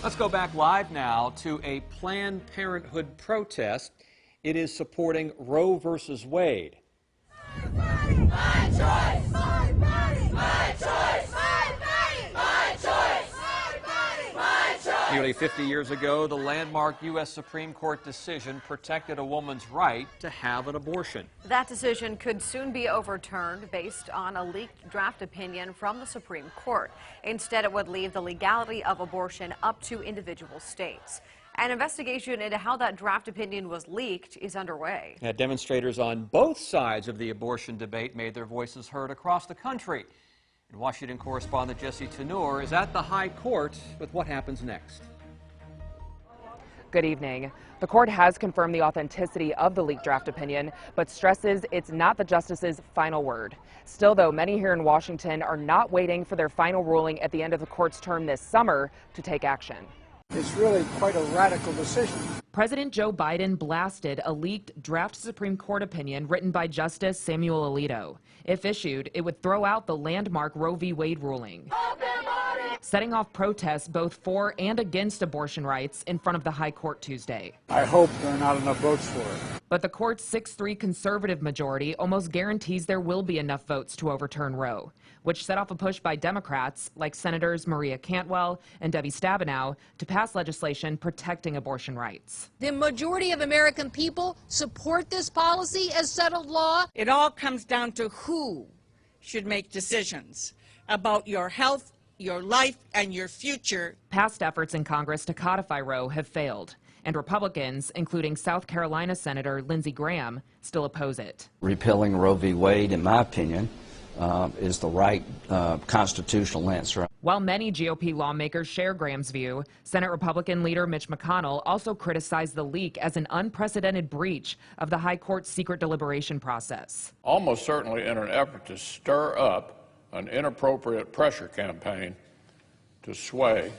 Let's go back live now to a Planned Parenthood protest. It is supporting Roe versus Wade. My choice! My body! My choice! My body! My choice! My body! My choice! Nearly 50 years ago, the landmark U.S. Supreme Court decision protected a woman's right to have an abortion. That decision could soon be overturned based on a leaked draft opinion from the Supreme Court. Instead, it would leave the legality of abortion up to individual states. An investigation into how that draft opinion was leaked is underway. Demonstrators on both sides of the abortion debate made their voices heard across the country. And Washington correspondent Jesse Tenor is at the High Court with what happens next. Good evening. The court has confirmed the authenticity of the leaked draft opinion, but stresses it's not the justice's final word. Still, though, many here in Washington are not waiting for their final ruling at the end of the court's term this summer to take action. It's really quite a radical decision. President Joe Biden blasted a leaked draft Supreme Court opinion written by Justice Samuel Alito. If issued, it would throw out the landmark Roe v. Wade ruling, setting off protests both for and against abortion rights in front of the High Court Tuesday. I hope there are not enough votes for it. But the court's 6-3 conservative majority almost guarantees there will be enough votes to overturn Roe, which set off a push by Democrats like Senators Maria Cantwell and Debbie Stabenow to pass legislation protecting abortion rights. The majority of American people support this policy as settled law. It all comes down to who should make decisions about your health, your life, and your future. Past efforts in Congress to codify Roe have failed, and Republicans, including South Carolina Senator Lindsey Graham, still oppose it. Repealing Roe v. Wade, in my opinion, is the right constitutional answer. While many GOP lawmakers share Graham's view, Senate Republican leader Mitch McConnell also criticized the leak as an unprecedented breach of the High Court's secret deliberation process. Almost certainly in an effort to stir up an inappropriate pressure campaign to sway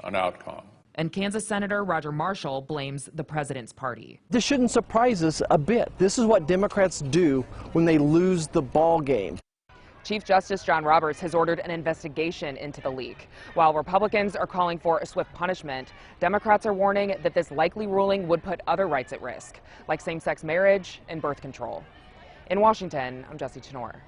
an outcome. And Kansas Senator Roger Marshall blames the president's party. This shouldn't surprise us a bit. This is what Democrats do when they lose the ball game. Chief Justice John Roberts has ordered an investigation into the leak. While Republicans are calling for a swift punishment, Democrats are warning that this likely ruling would put other rights at risk, like same-sex marriage and birth control. In Washington, I'm Jesse Tenor.